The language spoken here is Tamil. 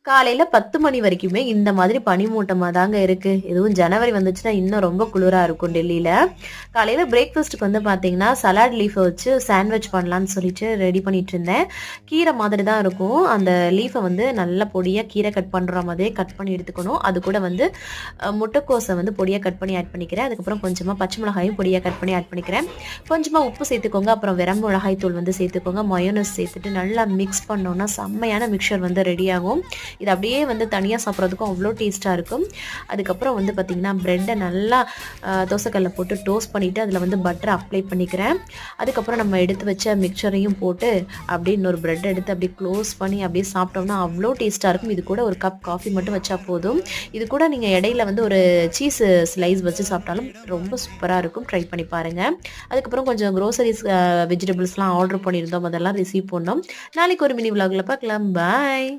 காலையில 10 மணி வரைக்குமே இந்த மாதிரி பனிமூட்டமா தாங்க இருக்கு. இதுவும் ஜனவரி வந்துச்சுன்னா இன்னும் ரொம்ப குளிரா இருக்கும் டெல்லியில. காலையில பிரேக்ஃபாஸ்ட்டுக்கு வந்து பார்த்தீங்கன்னா, சலாட் லீஃப வச்சு சாண்ட்விச் பண்ணலான்னு சொல்லிட்டு ரெடி பண்ணிட்டு இருந்தேன். கீரை மாதிரி தான் இருக்கும். அந்த லீஃப வந்து நல்லா பொடியா கீரை கட் பண்ற மாதிரியே கட் பண்ணி எடுத்துக்கணும். அது கூட வந்து முட்டைக்கோஸ வந்து பொடியா கட் பண்ணி ஆட் பண்ணிக்கிறேன். அதுக்கப்புறம் கொஞ்சமா பச்சை மிளகாயும் பொடியா கட் பண்ணி ஆட் பண்ணிக்கிறேன். கொஞ்சமா உப்பு சேர்த்துக்கோங்க. அப்புறம் வெறும் மிளகாய் தூள் வந்து சேர்த்துக்கோங்க. மயோனைஸ் சேர்த்துட்டு நல்லா மிக்ஸ் பண்ணோம்னா செம்மையான மிக்ஸ்சர் வந்து ரெடி ஆகும். இது அப்படியே வந்து தனியா சாப்பிடுறதுக்கும் அவ்வளோ டேஸ்ட்டா இருக்கும். அதுக்கப்புறம் வந்து பார்த்தீங்கன்னா, பிரெட்ட நல்லா தோசைக்கல்ல போட்டு டோஸ்ட் பண்ணிட்டு அதில வந்து பட்டர் அப்ளை பண்ணிக்கிறேன். அதுக்கப்புறம் நம்ம எடுத்து வச்ச மிக்சரையும் போட்டு அப்படியே இன்னொரு பிரெட் எடுத்து அப்படியே க்ளோஸ் பண்ணி அப்படியே சாப்பிட்டோம்னா அவ்வளோ டேஸ்ட்டா இருக்கும். இது கூட ஒரு கப் காஃபி மட்டும் வச்சா போதும். இது கூட நீங்க இடையில வந்து ஒரு சீஸ் ஸ்லைஸ் வச்சு சாப்பிட்டாலும் ரொம்ப சூப்பரா இருக்கும். ட்ரை பண்ணி பாருங்க. அதுக்கப்புறம் கொஞ்சம் குரோசரிஸ் வெஜிடபிள்ஸ்லாம் ஆர்டர் பண்ணியிருந்தோம். அதெல்லாம் ரிசீவ் பண்ணோம். நாளைக்கு ஒரு மினி விலாக்ல பார்க்கலாம். பாய்.